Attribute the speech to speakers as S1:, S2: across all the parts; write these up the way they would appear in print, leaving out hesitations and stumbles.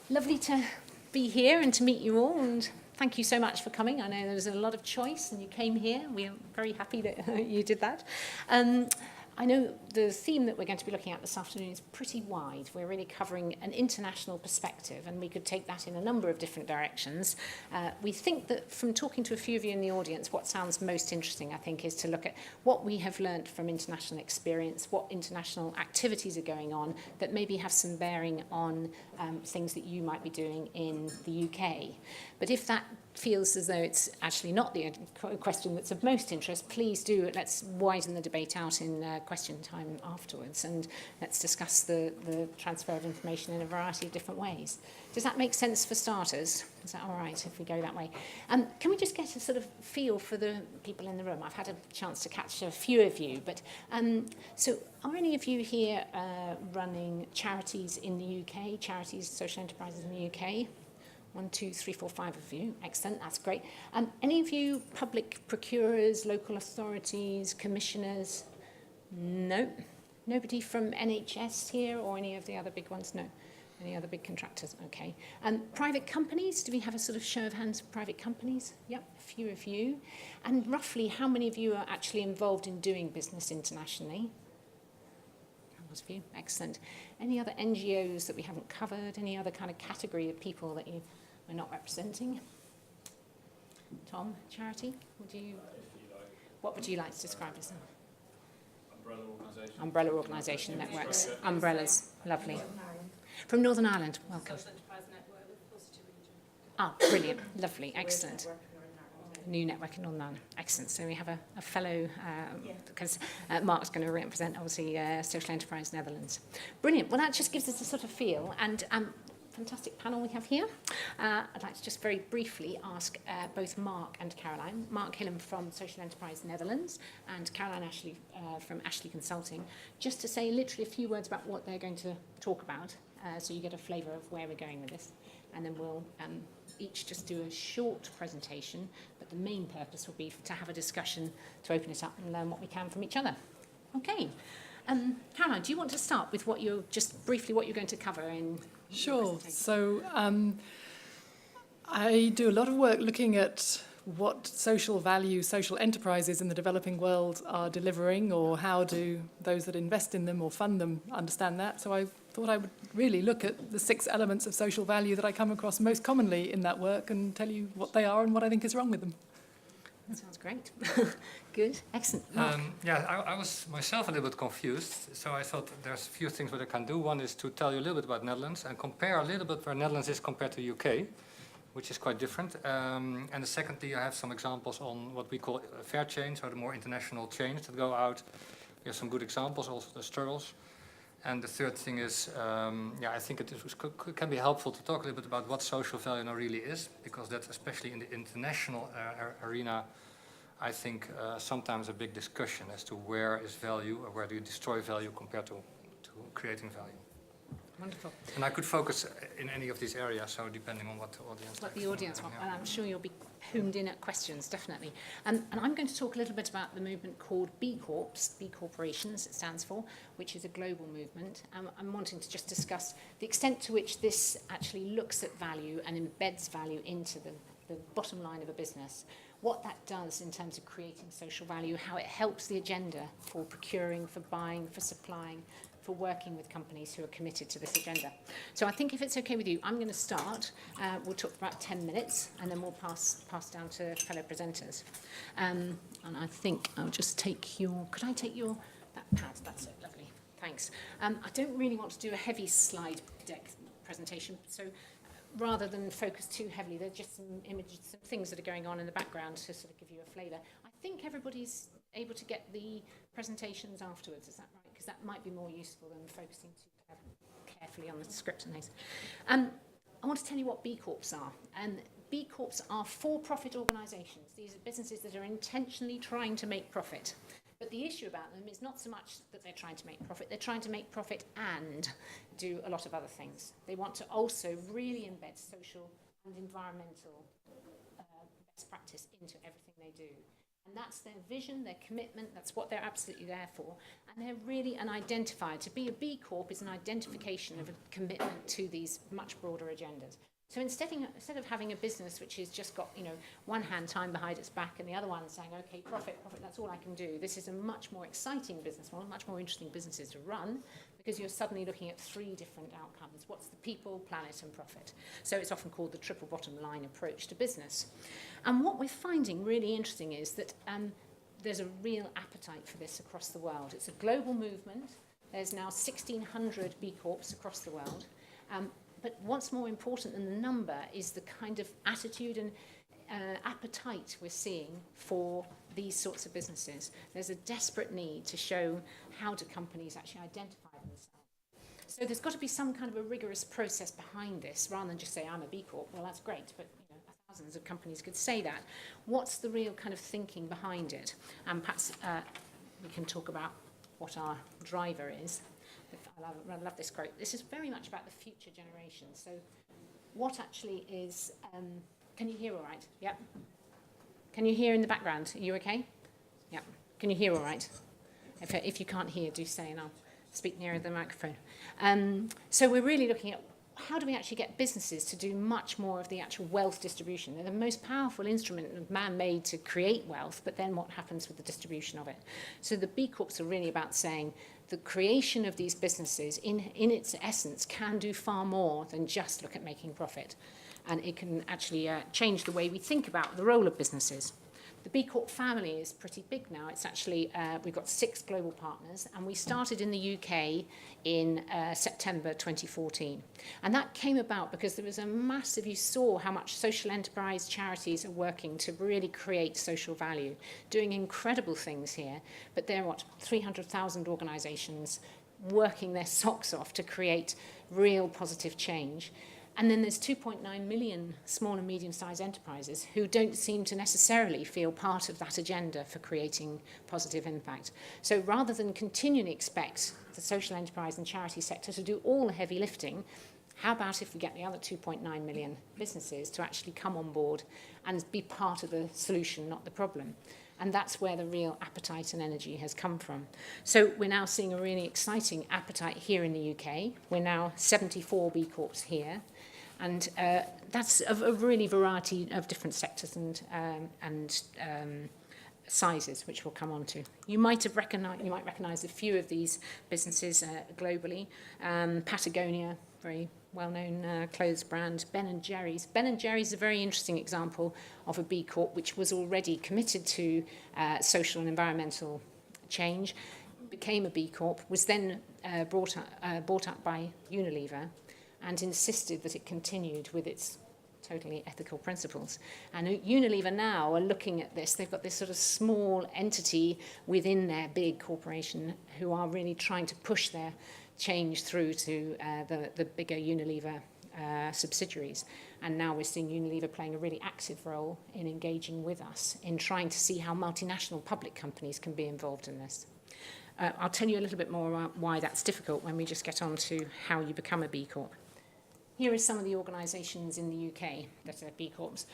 S1: Lovely to be here and to meet you all, and thank you so much for coming. I know there's a lot of choice and you came here. We are very happy that you did that. I know the theme that we're going to be looking at this afternoon is pretty wide. We're really covering an international perspective, and we could take that in a number of different directions. We think that from talking to a few of you in the audience, what sounds most interesting, I think, is to look at what we have learnt from international experience, what international activities are going on that maybe have some bearing on things that you might be doing in the UK. But if that feels as though it's actually not the question that's of most interest, please do, let's widen the debate out in question time afterwards, and let's discuss the transfer of information in a variety of different ways. Does that make sense for starters? Is that all right if we go that way? Can we just get a sort of feel for the people in the room? I've had a chance to catch a few of you, but so are any of you here running charities in the UK, charities, social enterprises in the UK? 1, 2, 3, 4, 5 of you. Excellent, that's great. Any of you public procurers, local authorities, commissioners? No. Nobody from NHS here or any of the other big ones? No. Any other big contractors? Okay. Private companies? Do we have a sort of show of hands for private companies? Yep, a few of you. And roughly how many of you are actually involved in doing business internationally? Of you. Excellent. Any other NGOs that we haven't covered? Any other kind of category of people that you are not representing? Tom, charity? What would you like to describe as them?
S2: Umbrella organisation.
S1: Umbrella organisation networks. Umbrellas. Lovely. From Northern Ireland. Welcome.
S3: Social Enterprise Network with Positive Region.
S1: Ah, brilliant. Lovely. Excellent. New network in Northern Ireland. Excellent. So we have a fellow, because Mark's going to represent, obviously, Social Enterprise Netherlands. Brilliant. Well, that just gives us a sort of feel. And fantastic panel we have here. I'd like to just very briefly ask both Mark and Caroline. Mark Hillam from Social Enterprise Netherlands and Caroline Ashley from Ashley Consulting, just to say literally a few words about what they're going to talk about, so you get a flavour of where we're going with this. And then we'll each just do a short presentation, but the main purpose will be to have a discussion, to open it up and learn what we can from each other. Okay. Caroline, do you want to start with what you're going to cover in?
S4: Sure. So I do a lot of work looking at what social enterprises in the developing world are delivering, or how do those that invest in them or fund them understand that. So I thought I would really look at the 6 elements of social value that I come across most commonly in that work and tell you what they are and what I think is wrong with them.
S1: That sounds great. Good. Excellent.
S2: I was myself a little bit confused, so I thought there's a few things that I can do. One is to tell you a little bit about Netherlands and compare a little bit where Netherlands is compared to UK, which is quite different. And secondly, I have some examples on what we call fair chains, or the more international chains that go out. We have some good examples, also the struggles. And the third thing is, I think it can be helpful to talk a little bit about what social value now really is, because that's, especially in the international arena, I think sometimes a big discussion as to where is value, or where do you destroy value compared to creating value.
S1: Wonderful.
S2: And I could focus in any of these areas, so depending on what the audience
S1: wants. And I'm sure you'll be homed in at questions, definitely. And I'm going to talk a little bit about the movement called B Corps, B Corporations it stands for, which is a global movement. I'm wanting to just discuss the extent to which this actually looks at value and embeds value into the bottom line of a business, what that does in terms of creating social value, how it helps the agenda for procuring, for buying, for supplying, for working with companies who are committed to this agenda. So I think if it's okay with you, I'm going to start. We'll talk for about 10 minutes, and then we'll pass down to fellow presenters. And I think I'll just take could I take that pad? That's it, lovely. Thanks. I don't really want to do a heavy slide deck presentation, so rather than focus too heavily, there's just some images, some things that are going on in the background to sort of give you a flavour. I think everybody's able to get the presentations afterwards, is that right? Because that might be more useful than focusing too carefully on the script and things. I want to tell you what B Corps are. And B Corps are for-profit organisations. These are businesses that are intentionally trying to make profit. But the issue about them is not so much that they're trying to make profit, they're trying to make profit and do a lot of other things. They want to also really embed social and environmental best practice into everything they do. And that's their vision, their commitment, that's what they're absolutely there for. And they're really an identifier. To be a B Corp is an identification of a commitment to these much broader agendas. So instead of having a business which has just got, one hand tied behind its back and the other one saying, okay, profit, that's all I can do, this is a much more exciting business model, much more interesting businesses to run, because you're suddenly looking at three different outcomes. What's the people, planet, and profit? So it's often called the triple bottom line approach to business. And what we're finding really interesting is that there's a real appetite for this across the world. It's a global movement. There's now 1,600 B Corps across the world. But what's more important than the number is the kind of attitude and appetite we're seeing for these sorts of businesses. There's a desperate need to show how do companies actually identify themselves. So there's got to be some kind of a rigorous process behind this, rather than just say, I'm a B Corp. Well, that's great, but thousands of companies could say that. What's the real kind of thinking behind it? And perhaps we can talk about what our driver is. I love this quote. This is very much about the future generation. So what actually is... can you hear all right? Yeah. Can you hear in the background? Are you okay? Yeah. Can you hear all right? If you can't hear, do say, and I'll speak nearer the microphone. So we're really looking at how do we actually get businesses to do much more of the actual wealth distribution? They're the most powerful instrument of man-made to create wealth, but then what happens with the distribution of it? So the B Corps are really about saying the creation of these businesses, in its essence, can do far more than just look at making profit. And it can actually change the way we think about the role of businesses. The B Corp family is pretty big now. It's actually, we've got 6 global partners, and we started in the UK in September 2014. And that came about because there was a massive, you saw how much social enterprise charities are working to really create social value, doing incredible things here. But there are, 300,000 organisations working their socks off to create real positive change. And then there's 2.9 million small and medium-sized enterprises who don't seem to necessarily feel part of that agenda for creating positive impact. So rather than continually expect the social enterprise and charity sector to do all the heavy lifting, how about if we get the other 2.9 million businesses to actually come on board and be part of the solution, not the problem? And that's where the real appetite and energy has come from. So we're now seeing a really exciting appetite here in the UK. We're now 74 B Corps here. And that's a really variety of different sectors and sizes, which we'll come on to. You might recognize a few of these businesses globally. Patagonia, very well-known clothes brand. Ben & Jerry's. Ben & Jerry's is a very interesting example of a B Corp which was already committed to social and environmental change, became a B Corp, was then bought up by Unilever, and insisted that it continued with its totally ethical principles. And Unilever now are looking at this. They've got this sort of small entity within their big corporation who are really trying to push their change through to the bigger Unilever subsidiaries. And now we're seeing Unilever playing a really active role in engaging with us in trying to see how multinational public companies can be involved in this. I'll tell you a little bit more about why that's difficult when we just get on to how you become a B Corp. Here are some of the organisations in the UK that are B Corps.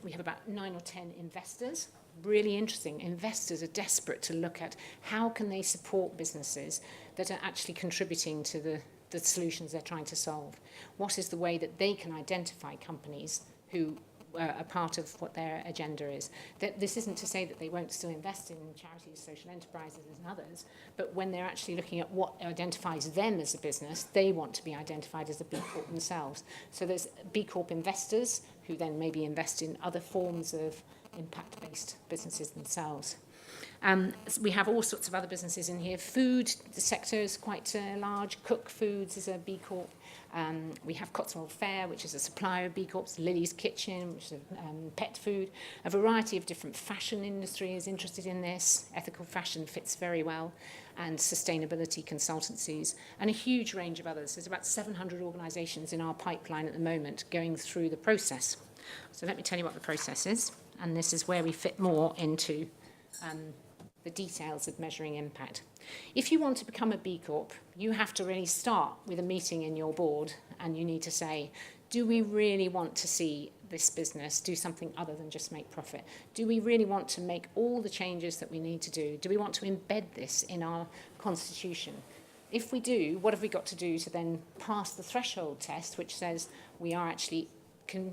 S1: We have about 9 or 10 investors. Really interesting. Investors are desperate to look at how can they support businesses that are actually contributing to the solutions they're trying to solve. What is the way that they can identify companies who are part of what their agenda is? That this isn't to say that they won't still invest in charities, social enterprises and others, but when they're actually looking at what identifies them as a business, they want to be identified as a B Corp themselves. So there's B Corp investors who then maybe invest in other forms of impact-based businesses themselves. We have all sorts of other businesses in here. Food, the sector is quite large. Cook Foods is a B Corp. We have Cotswold Fair, which is a supplier of B Corps. Lily's Kitchen, which is pet food. A variety of different fashion industries interested in this. Ethical fashion fits very well. And sustainability consultancies. And a huge range of others. There's about 700 organisations in our pipeline at the moment going through the process. So let me tell you what the process is. And this is where we fit more into the details of measuring impact. If you want to become a B Corp, you have to really start with a meeting in your board, and you need to say, Do we really want to see this business do something other than just make profit? Do we really want to make all the changes that we need to do? Do we want to embed this in our constitution? If we do, what have we got to do to then pass the threshold test, which says we are actually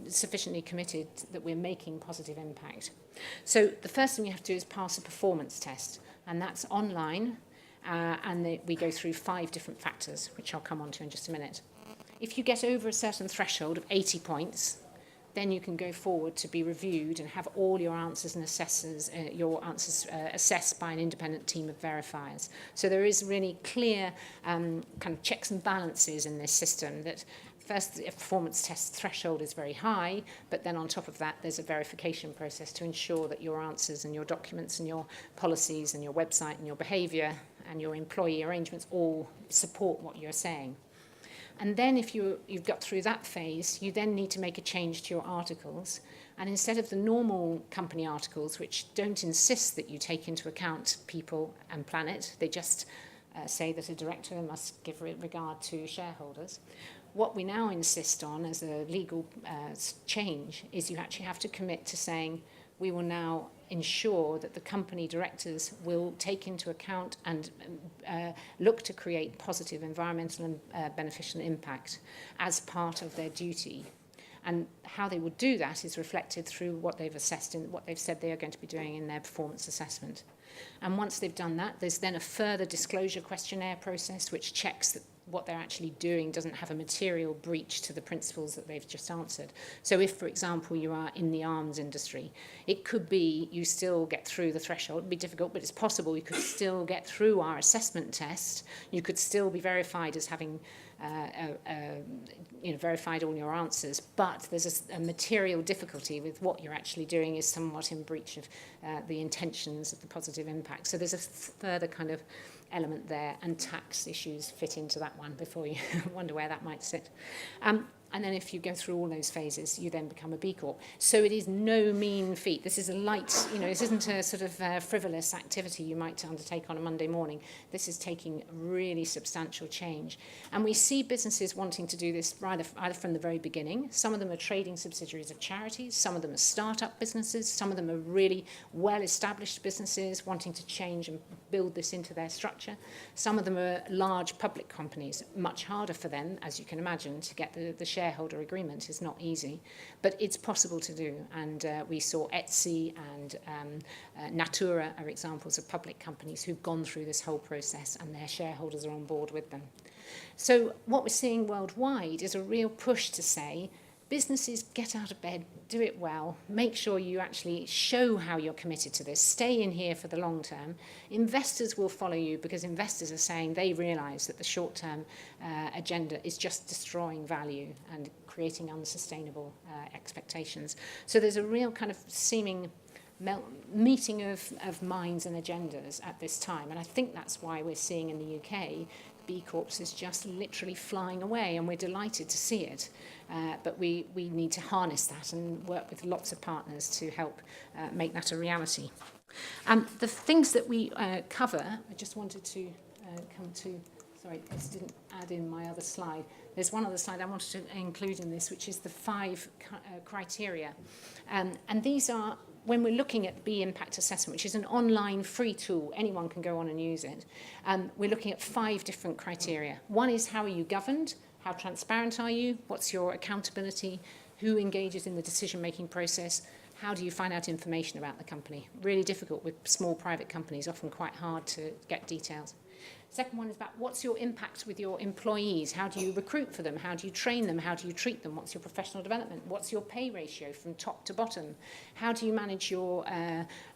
S1: sufficiently committed that we're making positive impact? So the first thing we have to do is pass a performance test, and that's online, and we go through 5 different factors, which I'll come on to in just a minute. If you get over a certain threshold of 80 points, then you can go forward to be reviewed and have all your answers and assessed by an independent team of verifiers. So there is really clear kind of checks and balances in this system that first, the performance test threshold is very high, but then on top of that, there's a verification process to ensure that your answers and your documents and your policies and your website and your behaviour and your employee arrangements all support what you're saying. And then if you've got through that phase, you then need to make a change to your articles. And instead of the normal company articles, which don't insist that you take into account people and planet, they just say that a director must give regard to shareholders. What we now insist on as a legal change is you actually have to commit to saying we will now ensure that the company directors will take into account and look to create positive environmental and beneficial impact as part of their duty. And how they would do that is reflected through what they've assessed and what they've said they are going to be doing in their performance assessment. And once they've done that, there's then a further disclosure questionnaire process which checks that what they're actually doing doesn't have a material breach to the principles that they've just answered. So if, for example, you are in the arms industry, it could be you still get through the threshold. It would be difficult, but it's possible you could still get through our assessment test. You could still be verified as having verified all your answers, but there's a material difficulty with what you're actually doing is somewhat in breach of the intentions of the positive impact. So there's a further kind of element there, and tax issues fit into that one before you wonder where that might sit. And then if you go through all those phases, you then become a B Corp. So it is no mean feat. This is a light, this isn't a sort of frivolous activity you might undertake on a Monday morning. This is taking really substantial change. And we see businesses wanting to do this either from the very beginning. Some of them are trading subsidiaries of charities. Some of them are start-up businesses. Some of them are really well-established businesses wanting to change and build this into their structure. Some of them are large public companies. Much harder for them, as you can imagine, to get the shareholder agreement is not easy, but it's possible to do. And we saw Etsy and Natura are examples of public companies who've gone through this whole process and their shareholders are on board with them. So what we're seeing worldwide is a real push to say, businesses, get out of bed, do it well, make sure you actually show how you're committed to this, stay in here for the long term. Investors will follow you because investors are saying they realise that the short-term agenda is just destroying value and creating unsustainable expectations. So there's a real kind of seeming meeting of minds and agendas at this time. And I think that's why we're seeing in the UK B Corps is just literally flying away, and we're delighted to see it. But we need to harness that and work with lots of partners to help make that a reality. The things that we cover, I just wanted to come to, sorry, I just didn't add in my other slide. There's one other slide I wanted to include in this, which is the 5 criteria. And these are, when we're looking at the B Impact Assessment, which is an online free tool, anyone can go on and use it, we're looking at 5 different criteria. One is how are you governed? How transparent are you? What's your accountability? Who engages in the decision-making process? How do you find out information about the company? Really difficult with small private companies, often quite hard to get details. Second one is about what's your impact with your employees? How do you recruit for them? How do you train them? How do you treat them? What's your professional development? What's your pay ratio from top to bottom? How do you manage your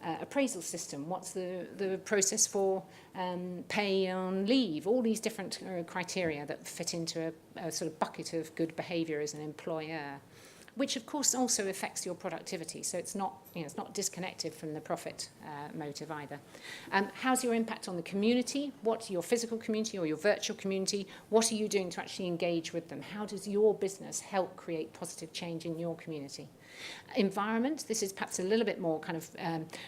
S1: appraisal system? What's the process for pay on leave? All these different criteria that fit into a sort of bucket of good behaviour as an employer. which of course also affects your productivity. So it's not, it's not disconnected from the profit motive either. How's your impact on the community? What's your physical community or your virtual community? What are you doing to actually engage with them? How does your business help create positive change in your community? Environment, this is perhaps a little bit more kind of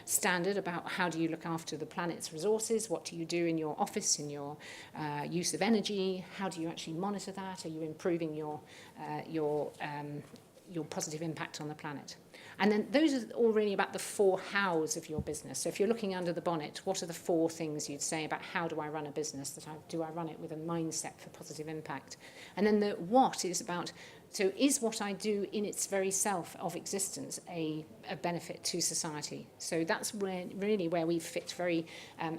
S1: standard about how do you look after the planet's resources, what do you do in your office, in your use of energy, how do you actually monitor that, are you improving your positive impact on the planet? And then those are all really about the 4 hows of your business. So if you're looking under the bonnet, what are the 4 things you'd say about how do I run a business, do I run it with a mindset for positive impact? And then the what is about, so is what I do in its very self of existence a benefit to society? So that's really where we fit very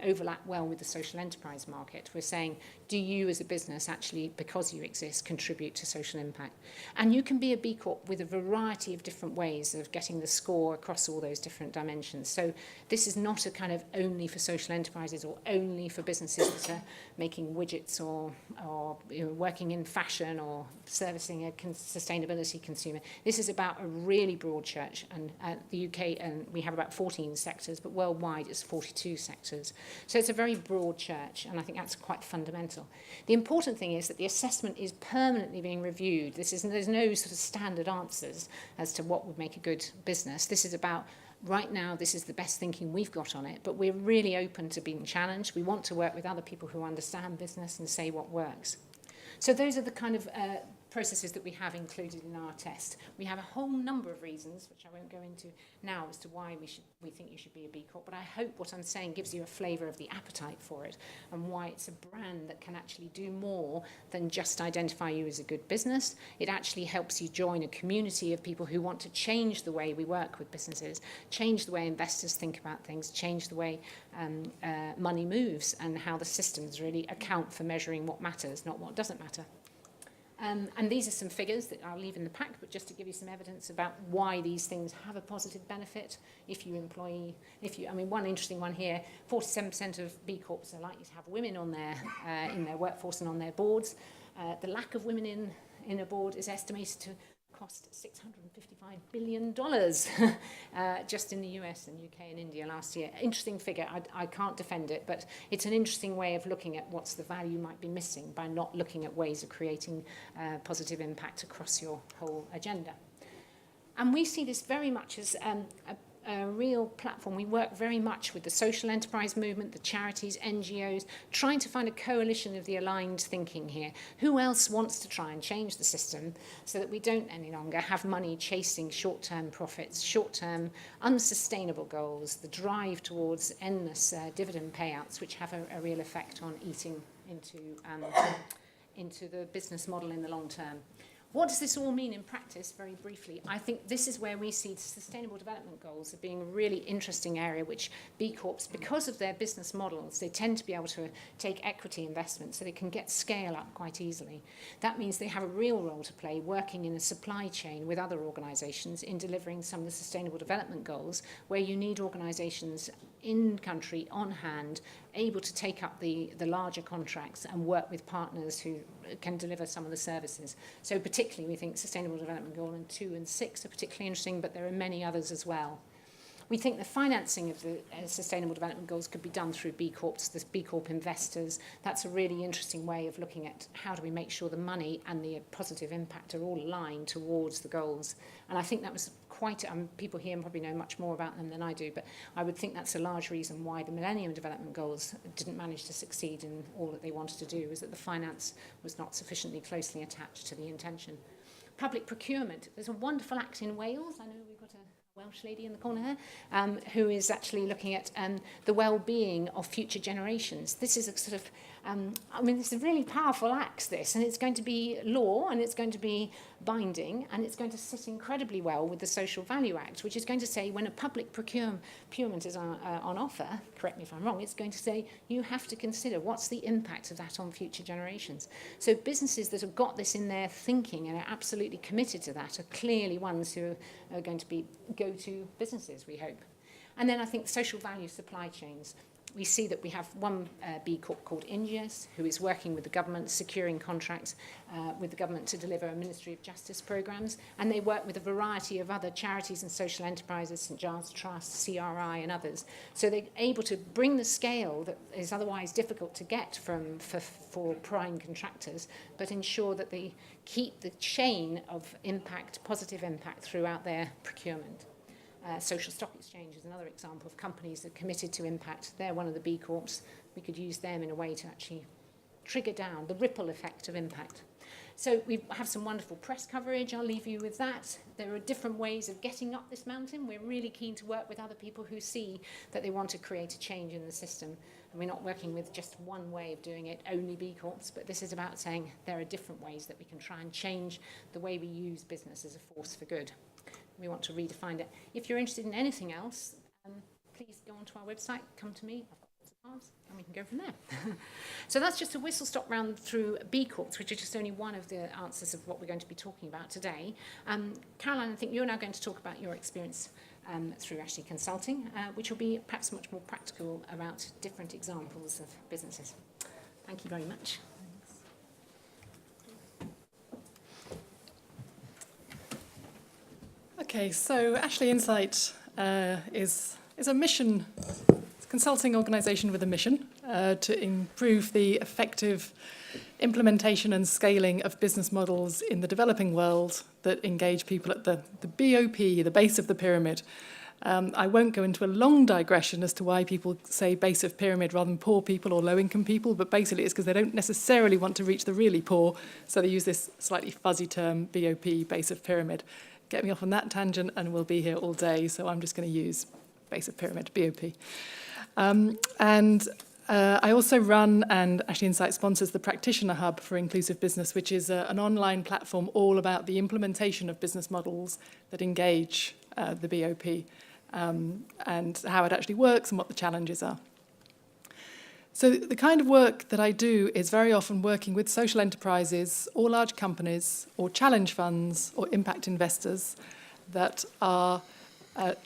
S1: overlap well with the social enterprise market. We're saying, do you as a business actually, because you exist, contribute to social impact? And you can be a B Corp with a variety of different ways of getting the score across all those different dimensions. So this is not a kind of only for social enterprises or only for businesses that are making widgets or working in fashion or servicing a sustainability consumer. This is about a really broad church, and the UK, and we have about 14 sectors, but worldwide it's 42 sectors. So it's a very broad church, and I think that's quite fundamental. The important thing is that the assessment is permanently being reviewed. There's no sort of standard answers as to what would make a good business. This is about, right now, this is the best thinking we've got on it, but we're really open to being challenged. We want to work with other people who understand business and say what works. So those are the kind of processes that we have included in our test. We have a whole number of reasons, which I won't go into now, as to why we think you should be a B Corp, but I hope what I'm saying gives you a flavour of the appetite for it and why it's a brand that can actually do more than just identify you as a good business. It actually helps you join a community of people who want to change the way we work with businesses, change the way investors think about things, change the way money moves, and how the systems really account for measuring what matters, not what doesn't matter. And these are some figures that I'll leave in the pack, but just to give you some evidence about why these things have a positive benefit one interesting one here, 47% of B Corps are likely to have women on in their workforce and on their boards. The lack of women in a board is estimated to cost $655 billion just in the US and UK and India last year. Interesting figure. I can't defend it, but it's an interesting way of looking at what's the value might be missing by not looking at ways of creating positive impact across your whole agenda. And we see this very much as a real platform. We work very much with the social enterprise movement, the charities, NGOs, trying to find a coalition of the aligned thinking here. Who else wants to try and change the system so that we don't any longer have money chasing short-term profits, short-term unsustainable goals, the drive towards endless dividend payouts, which have a real effect on eating into the business model in the long term. What does this all mean in practice, very briefly? I think this is where we see Sustainable Development Goals as being a really interesting area, which B Corps, because of their business models, they tend to be able to take equity investment so they can get scale up quite easily. That means they have a real role to play working in a supply chain with other organisations in delivering some of the Sustainable Development Goals, where you need organisations in country, on hand, able to take up the larger contracts and work with partners who can deliver some of the services. So particularly we think Sustainable Development Goal 2 and 6 are particularly interesting, but there are many others as well. We think the financing of the Sustainable Development Goals could be done through B Corps, the B Corp investors. That's a really interesting way of looking at how do we make sure the money and the positive impact are all aligned towards the goals. And I think that was quite, people here probably know much more about them than I do, but I would think that's a large reason why the Millennium Development Goals didn't manage to succeed in all that they wanted to do, was that the finance was not sufficiently closely attached to the intention. Public procurement. There's a wonderful act in Wales. I know we've got a Welsh lady in the corner here, who is actually looking at the well-being of future generations. This is a sort of, it's a really powerful act, this, and it's going to be law, and it's going to be binding, and it's going to sit incredibly well with the Social Value Act, which is going to say when a public procurement is on offer, correct me if I'm wrong, it's going to say you have to consider what's the impact of that on future generations. So businesses that have got this in their thinking and are absolutely committed to that are clearly ones who are going to be go-to businesses, we hope. And then I think social value supply chains. we see that we have one B Corp called Ingias, who is working with the government, securing contracts with the government to deliver a Ministry of Justice programs, and they work with a variety of other charities and social enterprises, St Giles Trust, CRI and others. So they're able to bring the scale that is otherwise difficult to get for prime contractors, but ensure that they keep the chain of impact, positive impact throughout their procurement. Social Stock Exchange is another example of companies that are committed to impact. They're one of the B Corps. We could use them in a way to actually trigger down the ripple effect of impact. So we have some wonderful press coverage. I'll leave you with that. There are different ways of getting up this mountain. We're really keen to work with other people who see that they want to create a change in the system. And we're not working with just one way of doing it, only B Corps, but this is about saying there are different ways that we can try and change the way we use business as a force for good. We want to redefine it. If you're interested in anything else, please go onto our website, come to me, I've got lots of cards, and we can go from there. So that's just a whistle-stop round through B Corps, which is just only one of the answers of what we're going to be talking about today. Caroline, I think you're now going to talk about your experience through actually consulting, which will be perhaps much more practical about different examples of businesses. Thank you very much.
S4: Okay, so Ashley Insight is a mission, it's a consulting organisation with a mission to improve the effective implementation and scaling of business models in the developing world that engage people at the BOP, the base of the pyramid. I won't go into a long digression as to why people say base of pyramid rather than poor people or low-income people, but basically it's because they don't necessarily want to reach the really poor, so they use this slightly fuzzy term, BOP, base of pyramid. Get me off on that tangent and we'll be here all day, so I'm just going to use base of pyramid, BOP. I also run, and Ashley Insight sponsors, the Practitioner Hub for Inclusive Business, which is an online platform all about the implementation of business models that engage the BOP and how it actually works and what the challenges are. So the kind of work that I do is very often working with social enterprises or large companies or challenge funds or impact investors that are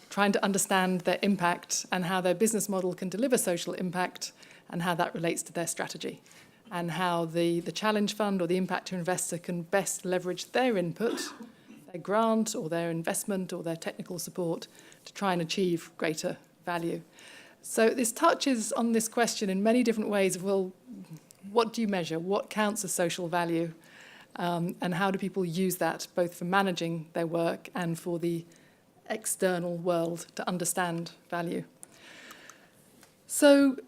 S4: trying to understand their impact and how their business model can deliver social impact and how that relates to their strategy and how the challenge fund or the impact investor can best leverage their input, their grant or their investment or their technical support to try and achieve greater value. So this touches on this question in many different ways of, well, what do you measure? What counts as social value? And how do people use that, both for managing their work and for the external world to understand value? So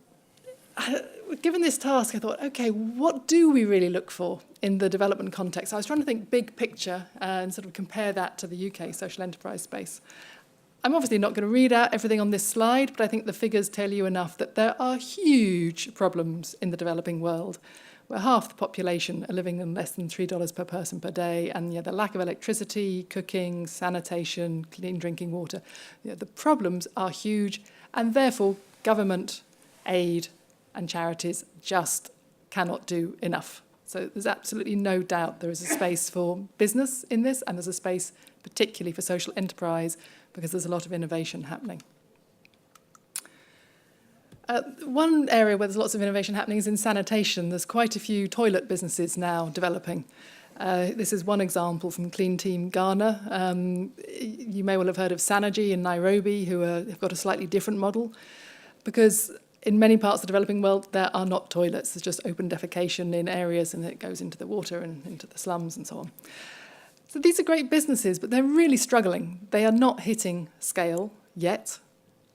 S4: given this task, I thought, okay, what do we really look for in the development context? I was trying to think big picture and sort of compare that to the UK social enterprise space. I'm obviously not going to read out everything on this slide, but I think the figures tell you enough that there are huge problems in the developing world, where half the population are living on less than $3 per person per day, and the lack of electricity, cooking, sanitation, clean drinking water. The problems are huge, and therefore government, aid, and charities just cannot do enough. So there's absolutely no doubt there is a space for business in this, and there's a space particularly for social enterprise, because there's a lot of innovation happening. One area where there's lots of innovation happening is in sanitation. There's quite a few toilet businesses now developing. This is one example from Clean Team Ghana. You may well have heard of Sanergy in Nairobi, who have got a slightly different model, because in many parts of the developing world, there are not toilets. There's just open defecation in areas, and it goes into the water and into the slums and so on. So these are great businesses, but they're really struggling. They are not hitting scale yet.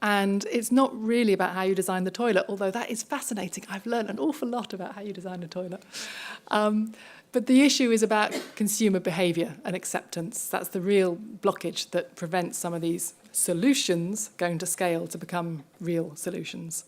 S4: And it's not really about how you design the toilet, although that is fascinating. I've learned an awful lot about how you design a toilet. But the issue is about consumer behaviour and acceptance. That's the real blockage that prevents some of these solutions going to scale to become real solutions.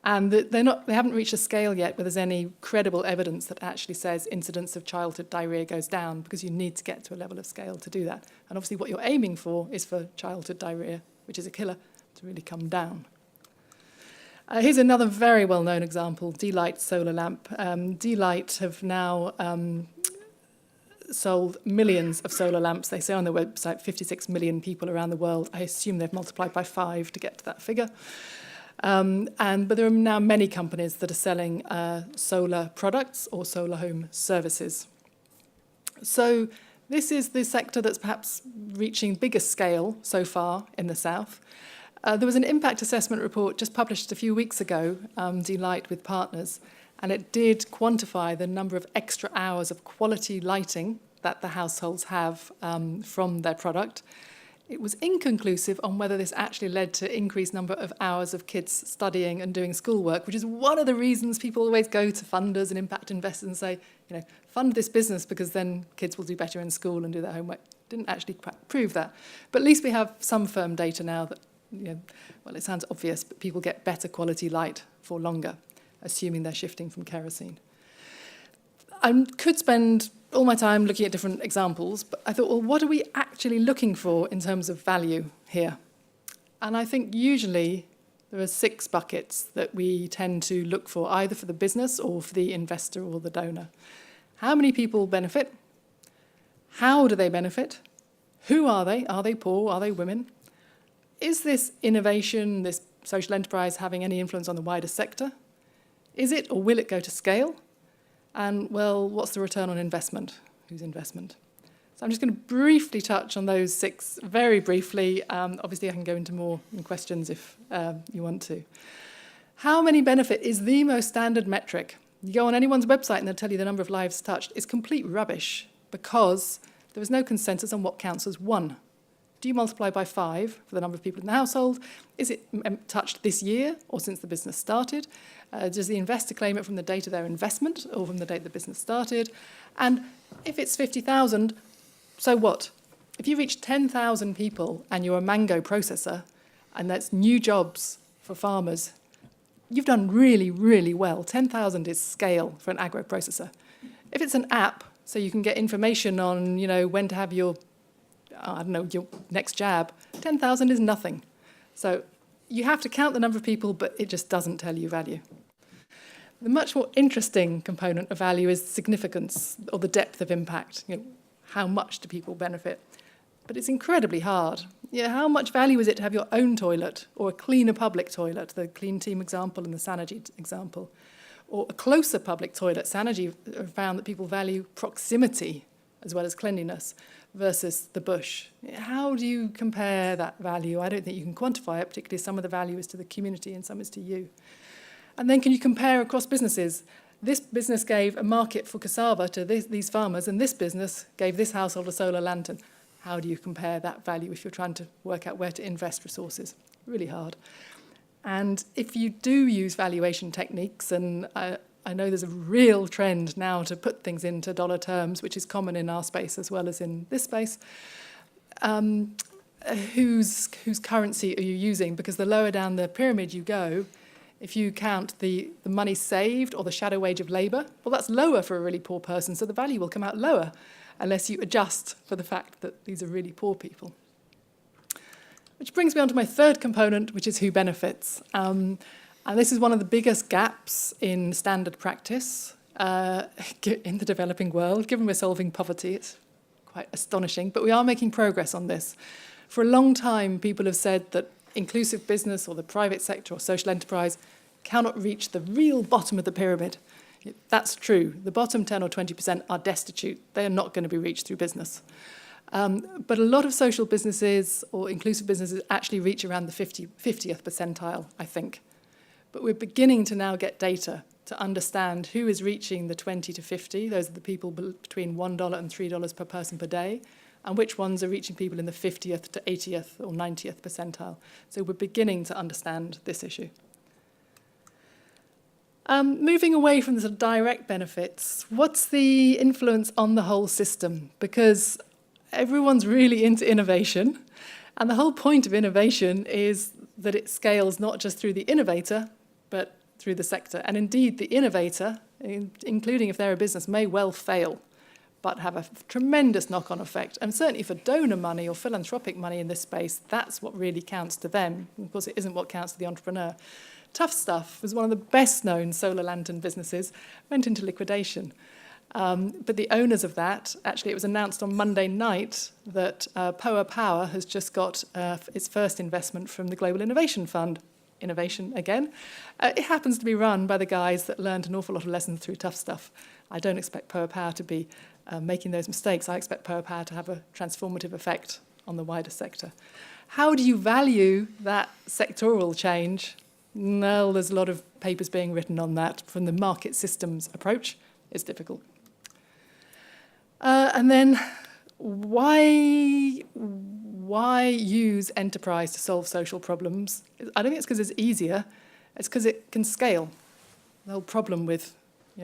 S4: And they haven't reached a scale yet where there's any credible evidence that actually says incidence of childhood diarrhoea goes down, because you need to get to a level of scale to do that. And obviously what you're aiming for is for childhood diarrhoea, which is a killer, to really come down. Here's another very well-known example, D-Light solar lamp. D-Light have now sold millions of solar lamps. They say on their website 56 million people around the world. I assume they've multiplied by 5 to get to that figure. But there are now many companies that are selling solar products or solar home services. So this is the sector that's perhaps reaching biggest scale so far in the South. There was an impact assessment report just published a few weeks ago, Delight with Partners, and it did quantify the number of extra hours of quality lighting that the households have from their product. It was inconclusive on whether this actually led to increased number of hours of kids studying and doing schoolwork, which is one of the reasons people always go to funders and impact investors and say, you know, fund this business because then kids will do better in school and do their homework. Didn't actually prove that. But at least we have some firm data now that, you know, well, it sounds obvious, but people get better quality light for longer, assuming they're shifting from kerosene. I could spend all my time looking at different examples, but I thought, well, what are we actually looking for in terms of value here? And I think usually there are 6 buckets that we tend to look for, either for the business or for the investor or the donor. How many people benefit? How do they benefit? Who are they? Are they poor? Are they women? Is this innovation, this social enterprise, having any influence on the wider sector? Is it or will it go to scale? And, well, what's the return on investment? Whose investment? So I'm just going to briefly touch on those 6 very briefly. Obviously, I can go into more questions if you want to. How many benefit is the most standard metric. You go on anyone's website and they'll tell you the number of lives touched. It's complete rubbish because there is no consensus on what counts as 1. Do you multiply by 5 for the number of people in the household? Is it touched this year or since the business started? Does the investor claim it from the date of their investment or from the date the business started? And if it's 50,000, so what? If you reach 10,000 people and you're a mango processor, and that's new jobs for farmers, you've done really, really well. 10,000 is scale for an agro processor. If it's an app, so you can get information on, you know, when to have your, I don't know, your next jab, 10,000 is nothing. So you have to count the number of people, but it just doesn't tell you value. The much more interesting component of value is significance, or the depth of impact. You know, how much do people benefit? But it's incredibly hard. Yeah, how much value is it to have your own toilet, or a cleaner public toilet, the Clean Team example and the Sanergy example, or a closer public toilet? Sanergy found that people value proximity as well as cleanliness versus the bush. How do you compare that value? I don't think you can quantify it, particularly some of the value is to the community and some is to you. And then can you compare across businesses? This business gave a market for cassava to these farmers, and this business gave this household a solar lantern. How do you compare that value if you're trying to work out where to invest resources? Really hard. And if you do use valuation techniques, and I know there's a real trend now to put things into dollar terms, which is common in our space as well as in this space, whose currency are you using? Because the lower down the pyramid you go, if you count the money saved or the shadow wage of labour, well, that's lower for a really poor person, so the value will come out lower unless you adjust for the fact that these are really poor people. Which brings me on to my third component, which is who benefits. And this is one of the biggest gaps in standard practice in the developing world. Given we're solving poverty, it's quite astonishing, but we are making progress on this. For a long time, people have said that inclusive business or the private sector or social enterprise cannot reach the real bottom of the pyramid. That's true. The bottom 10 or 20% are destitute. They are not going to be reached through business. But a lot of social businesses or inclusive businesses actually reach around the 50th percentile, I think. But we're beginning to now get data to understand who is reaching the 20 to 50. Those are the people between $1 and $3 per person per day. And which ones are reaching people in the 50th to 80th or 90th percentile. So we're beginning to understand this issue. Moving away from the sort of direct benefits, what's the influence on the whole system? Because everyone's really into innovation, and the whole point of innovation is that it scales not just through the innovator, but through the sector. And indeed, the innovator, including if they're a business, may well fail, but have a tremendous knock-on effect. And certainly for donor money or philanthropic money in this space, that's what really counts to them. And of course, it isn't what counts to the entrepreneur. Tough Stuff was one of the best-known solar lantern businesses, went into liquidation. But the owners of that, actually it was announced on Monday night that POA Power has just got its first investment from the Global Innovation Fund innovation again. It happens to be run by the guys that learned an awful lot of lessons through tough stuff. I don't expect Power Power to be making those mistakes. I expect Power Power to have a transformative effect on the wider sector. How do you value that sectoral change? Well, there's a lot of papers being written on that. From the market systems approach, it's difficult. And then why use enterprise to solve social problems? I don't think it's because it's easier. It's because it can scale. The whole problem with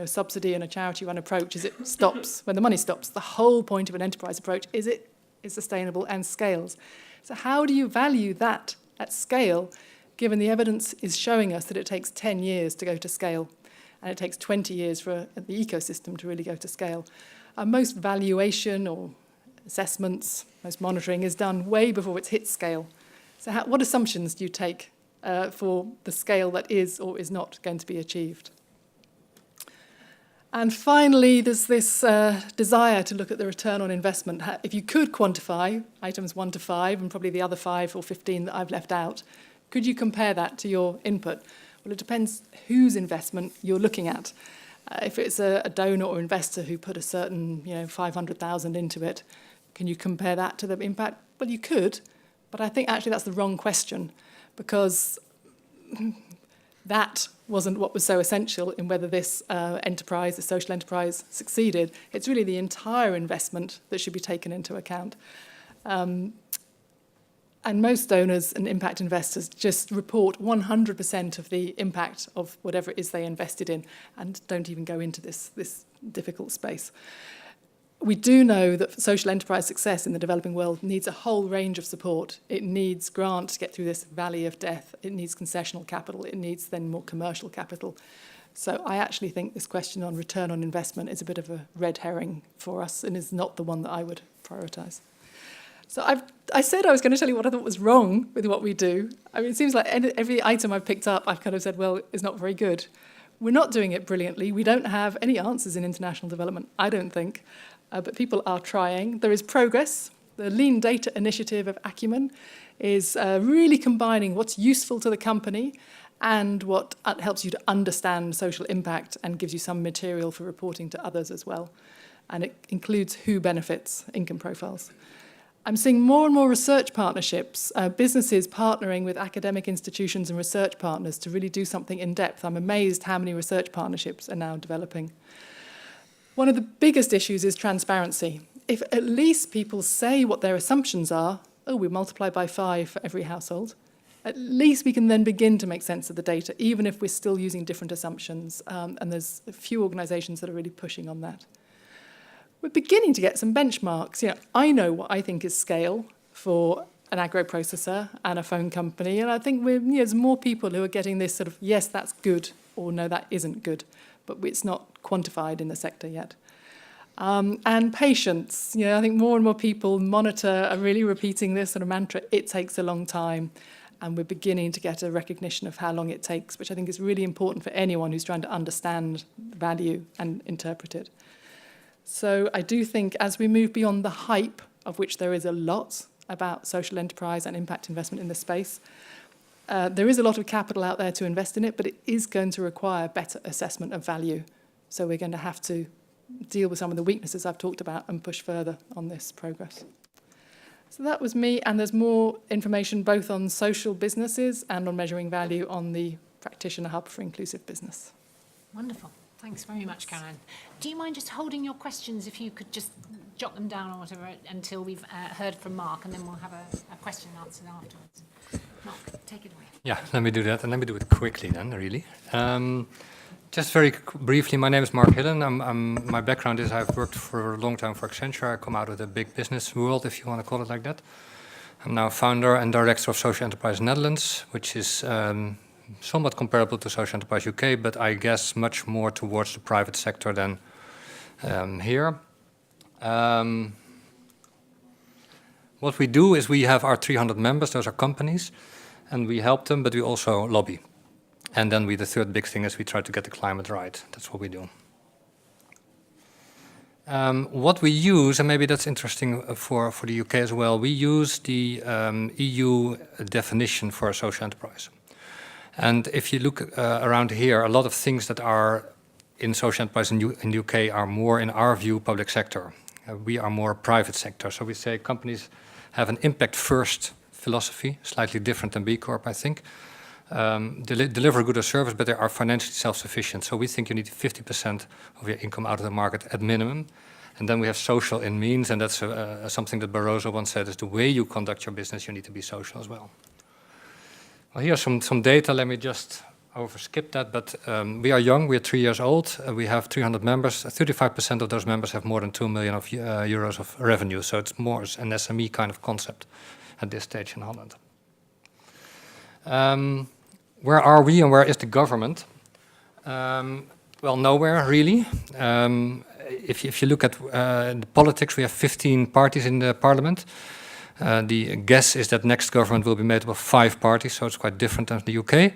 S4: subsidy and a charity-run approach is it stops when the money stops. The whole point of an enterprise approach is it is sustainable and scales. So how do you value that at scale, given the evidence is showing us that it takes 10 years to go to scale, and it takes 20 years for the ecosystem to really go to scale? Most valuation or assessments, most monitoring is done way before it's hit scale. So what assumptions do you take for the scale that is or is not going to be achieved? And finally, there's this desire to look at the return on investment. If you could quantify items 1 to 5, and probably the other 5 or 15 that I've left out, could you compare that to your input? Well, it depends whose investment you're looking at. If it's a donor or investor who put a certain 500,000 into it, can you compare that to the impact? Well, you could, but I think actually that's the wrong question, because that wasn't what was so essential in whether this enterprise, the social enterprise, succeeded. It's really the entire investment that should be taken into account. And most donors and impact investors just report 100% of the impact of whatever it is they invested in and don't even go into this difficult space. We do know that social enterprise success in the developing world needs a whole range of support. It needs grant to get through this valley of death. It needs concessional capital. It needs then more commercial capital. So I actually think this question on return on investment is a bit of a red herring for us and is not the one that I would prioritise. So I said I was going to tell you what I thought was wrong with what we do. I mean, it seems like every item I've picked up, I've kind of said, well, it's not very good. We're not doing it brilliantly. We don't have any answers in international development, I don't think. But people are trying. There is progress. The Lean Data Initiative of Acumen is really combining what's useful to the company and what helps you to understand social impact and gives you some material for reporting to others as well. And it includes who benefits, income profiles. I'm seeing more and more research partnerships, businesses partnering with academic institutions and research partners to really do something in depth. I'm amazed how many research partnerships are now developing. One of the biggest issues is transparency. If at least people say what their assumptions are, we multiply by 5 for every household, at least we can then begin to make sense of the data, even if we're still using different assumptions. And there's a few organisations that are really pushing on that. We're beginning to get some benchmarks. I know what I think is scale for an agro-processor and a phone company, and I think there's more people who are getting this sort of, yes, that's good, or no, that isn't good, but it's not quantified in the sector yet. And patience. I think more and more people are really repeating this sort of mantra, it takes a long time, and we're beginning to get a recognition of how long it takes, which I think is really important for anyone who's trying to understand value and interpret it. So I do think as we move beyond the hype, of which there is a lot about social enterprise and impact investment in this space, there is a lot of capital out there to invest in it, but it is going to require better assessment of value. So we're going to have to deal with some of the weaknesses I've talked about and push further on this progress. So that was me, and there's more information both on social businesses and on measuring value on the Practitioner Hub for Inclusive Business.
S1: Wonderful. Thanks very much, Caroline. Do you mind just holding your questions, if you could just jot them down or whatever, until we've heard from Mark, and then we'll have a question answered afterwards. Mark, take it away.
S2: Yeah, let me do that, and let me do it quickly then, really. Just very briefly, my name is Mark Hillen. My background is I've worked for a long time for Accenture. I come out of the big business world, if you want to call it like that. I'm now founder and director of Social Enterprise Netherlands, which is somewhat comparable to Social Enterprise UK, but I guess much more towards the private sector than here. What we do is we have our 300 members, those are companies, and we help them, but we also lobby. And then the third big thing is we try to get the climate right. That's what we do. What we use, and maybe that's interesting for the UK as well, we use the EU definition for a social enterprise. And if you look around here, a lot of things that are in social enterprise in the UK are more, in our view, public sector. We are more private sector. So we say companies have an impact first philosophy, slightly different than B Corp, I think. Deliver good service, but they are financially self-sufficient. So we think you need 50% of your income out of the market at minimum. And then we have social in means, and that's something that Barroso once said, is the way you conduct your business, you need to be social as well. Well, here's some data. Let me just overskip that, but we are young, we're 3 years old, we have 300 members, 35% of those members have more than 2 million euros of revenue, so it's more an SME kind of concept at this stage in Holland. Where are we and where is the government? Well, nowhere really. If you look at the politics, we have 15 parties in the parliament. The guess is that next government will be made up of 5 parties, so it's quite different than the UK.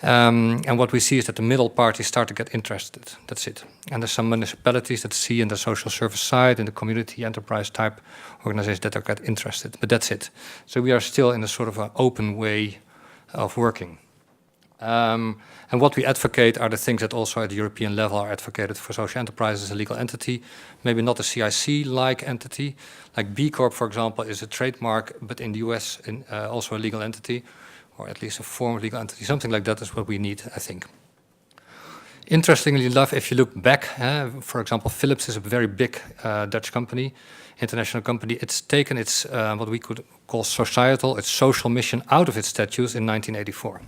S2: And what we see is that the middle parties start to get interested. That's it. And there's some municipalities that see in the social service side, in the community enterprise type organizations that are get interested. But that's it. So we are still in a sort of an open way of working. And what we advocate are the things that also at the European level are advocated for social enterprise as a legal entity. Maybe not a CIC-like entity. Like B Corp, for example, is a trademark, but in the US also a legal entity, or at least a form of legal entity. Something like that is what we need, I think. Interestingly enough, if you look back, for example, Philips is a very big Dutch company, international company. It's taken its, what we could call societal, its social mission out of its statutes in 1984.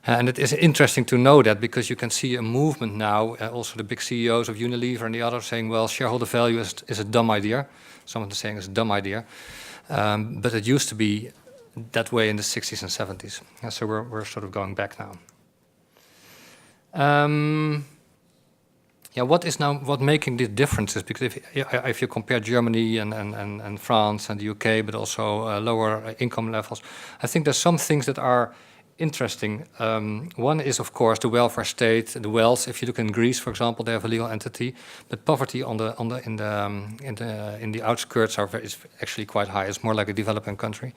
S2: And it is interesting to know that because you can see a movement now, also the big CEOs of Unilever and the others saying, well, shareholder value is a dumb idea. Someone is saying it's a dumb idea. But it used to be that way in the 60s and 70s. And so we're sort of going back now. What making these differences? Because if you compare Germany and France and the UK, but also lower income levels, I think there's some things that are interesting. One is, of course, the welfare state, the wealth. If you look in Greece, for example, they have a legal entity, but poverty in the outskirts is actually quite high. It's more like a developing country.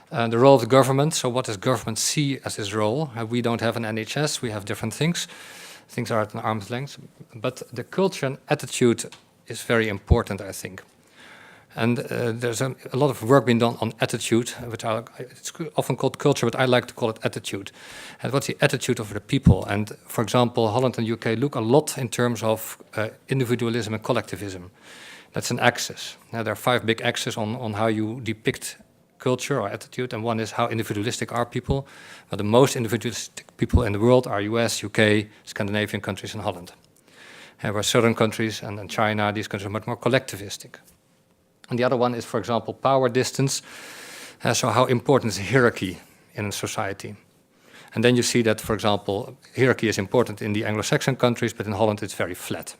S2: The role of the government. So, what does government see as its role? We don't have an NHS. We have different things. Things are at an arm's length. But the culture and attitude is very important, I think. And there's a lot of work being done on attitude, which it's often called culture, but I like to call it attitude. And what's the attitude of the people? And for example, Holland and UK look a lot in terms of individualism and collectivism. That's an axis. Now, there are 5 big axes on how you depict culture or attitude, and one is how individualistic are people. Well, the most individualistic people in the world are US, UK, Scandinavian countries, and Holland. And where southern countries and China, these countries are much more collectivistic. And the other one is, for example, power distance. So how important is hierarchy in a society? And then you see that, for example, hierarchy is important in the Anglo-Saxon countries, but in Holland it's very flat.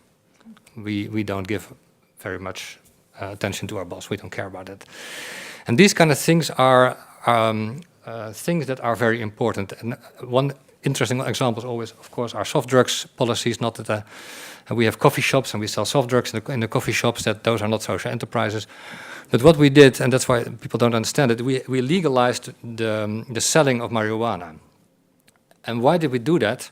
S2: We don't give very much attention to our boss. We don't care about it. And these kind of things are things that are very important. And one interesting example is always, of course, our soft drugs policies. Not that we have coffee shops and we sell soft drugs in the coffee shops. Those are not social enterprises. But what we did, and that's why people don't understand it, we legalized the selling of marijuana. And why did we do that?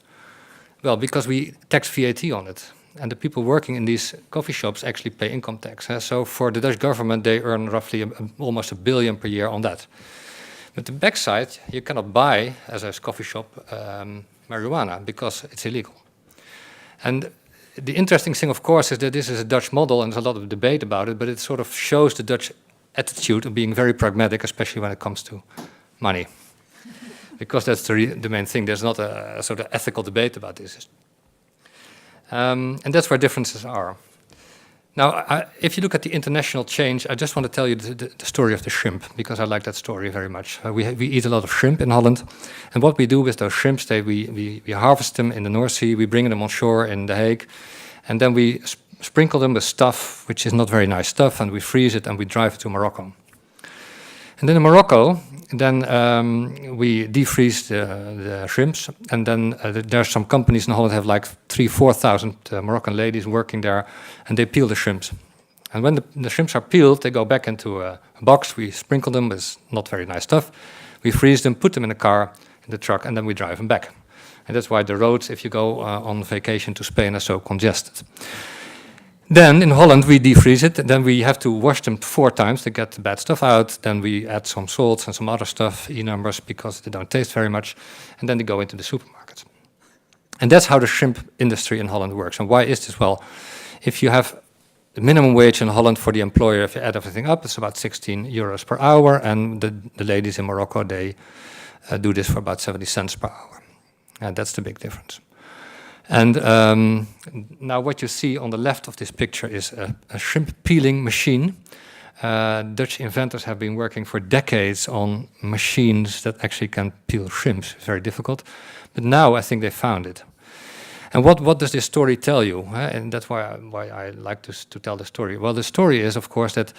S2: Well, because we tax VAT on it. And the people working in these coffee shops actually pay income tax. So for the Dutch government, they earn roughly almost $1 billion per year on that. But the backside, you cannot buy, as a coffee shop, marijuana because it's illegal. And the interesting thing, of course, is that this is a Dutch model and there's a lot of debate about it, but it sort of shows the Dutch attitude of being very pragmatic, especially when it comes to money. Because that's the main thing. There's not a sort of ethical debate about this. And that's where differences are. Now, if you look at the international change, I just want to tell you the story of the shrimp, because I like that story very much. We eat a lot of shrimp in Holland, and what we do with those shrimps, we harvest them in the North Sea, we bring them on shore in The Hague, and then we sprinkle them with stuff, which is not very nice stuff, and we freeze it and we drive it to Morocco. And then in Morocco, we defreeze the shrimps, and then there's some companies in Holland have like 3,000-4,000 Moroccan ladies working there, and they peel the shrimps. And when the shrimps are peeled, they go back into a box. We sprinkle them with not very nice stuff. We freeze them, put them in a car, in the truck, and then we drive them back. And that's why the roads, if you go on vacation to Spain, are so congested. Then in Holland we defreeze it, then we have to wash them 4 times to get the bad stuff out. Then we add some salts and some other stuff, E-numbers, because they don't taste very much. And then they go into the supermarket. And that's how the shrimp industry in Holland works. And why is this? Well, if you have the minimum wage in Holland for the employer, if you add everything up, it's about 16 euros per hour. And the ladies in Morocco, they do this for about 70 cents per hour. And that's the big difference. And now what you see on the left of this picture is a shrimp peeling machine. Dutch inventors have been working for decades on machines that actually can peel shrimps. It's very difficult. But now I think they found it. And what does this story tell you? And that's why I like to tell the story. Well, the story is, of course, that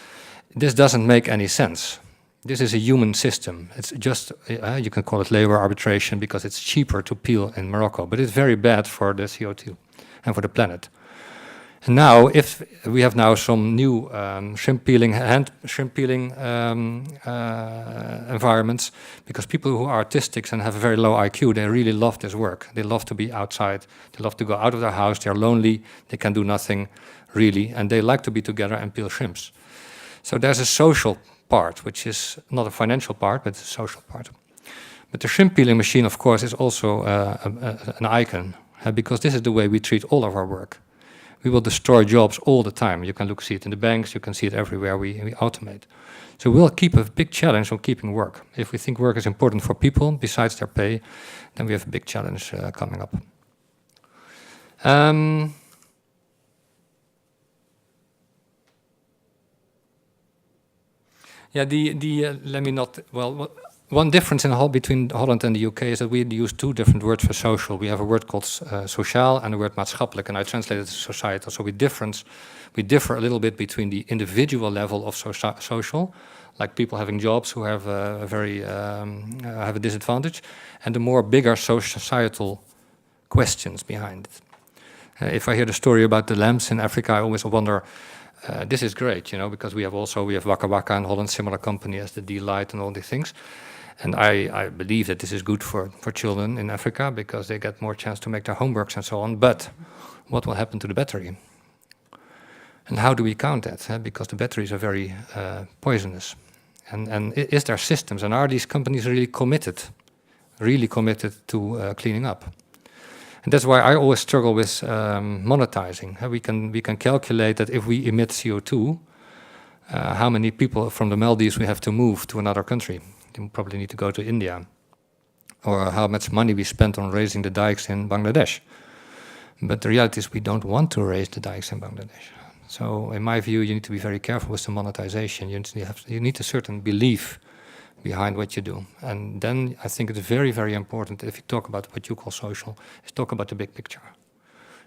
S2: this doesn't make any sense. This is a human system. It's just, you can call it labor arbitration because it's cheaper to peel in Morocco, but it's very bad for the CO2 and for the planet. And now, if we have now some new shrimp peeling environments, because people who are autistics and have a very low IQ, they really love this work. They love to be outside. They love to go out of their house. They're lonely. They can do nothing really, and they like to be together and peel shrimps. So there's a social part, which is not a financial part, but it's a social part. But the shrimp peeling machine, of course, is also an icon, because this is the way we treat all of our work. We will destroy jobs all the time. You can see it in the banks, you can see it everywhere we automate. So we'll keep a big challenge on keeping work. If we think work is important for people, besides their pay, then we have a big challenge coming up. Let me not, one difference between Holland and the UK is that we use 2 different words for social. We have a word called sociaal and a word maatschappelijk, and I translated it to societal. So we differ a little bit between the individual level of social, like people having jobs who have have a disadvantage, and the more bigger societal questions behind it. If I hear the story about the lambs in Africa, I always wonder, this is great, because we have Waka Waka in Holland, similar company as the D-Light and all these things. And I believe that this is good for children in Africa because they get more chance to make their homeworks and so on. But what will happen to the battery? And how do we count that? Because the batteries are very poisonous. And is there systems? And are these companies really committed to cleaning up? And that's why I always struggle with monetizing. We can calculate that if we emit CO2, how many people from the Maldives we have to move to another country. You probably need to go to India. Or how much money we spent on raising the dikes in Bangladesh. But the reality is we don't want to raise the dikes in Bangladesh. So in my view, you need to be very careful with the monetization. You need a certain belief behind what you do. And then I think it's very, very important, if you talk about what you call social, is talk about the big picture.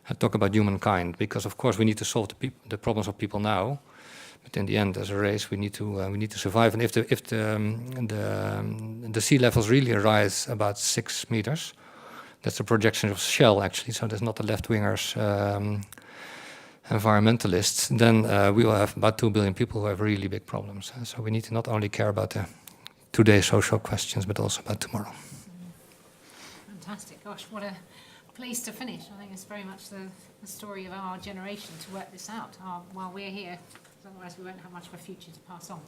S2: And talk about humankind, because of course we need to solve the problems of people now, but in the end, as a race, we need to survive. And if the sea levels really rise about 6 meters, that's the projection of Shell actually, so there's not the left-wingers environmentalists, then we will have about 2 billion people who have really big problems. So we need to not only care about today's social questions, but also about tomorrow.
S1: Fantastic. Gosh, what a place to finish. I think it's very much the story of our generation to work this out while we're here. Otherwise, we won't have much of a future to pass on.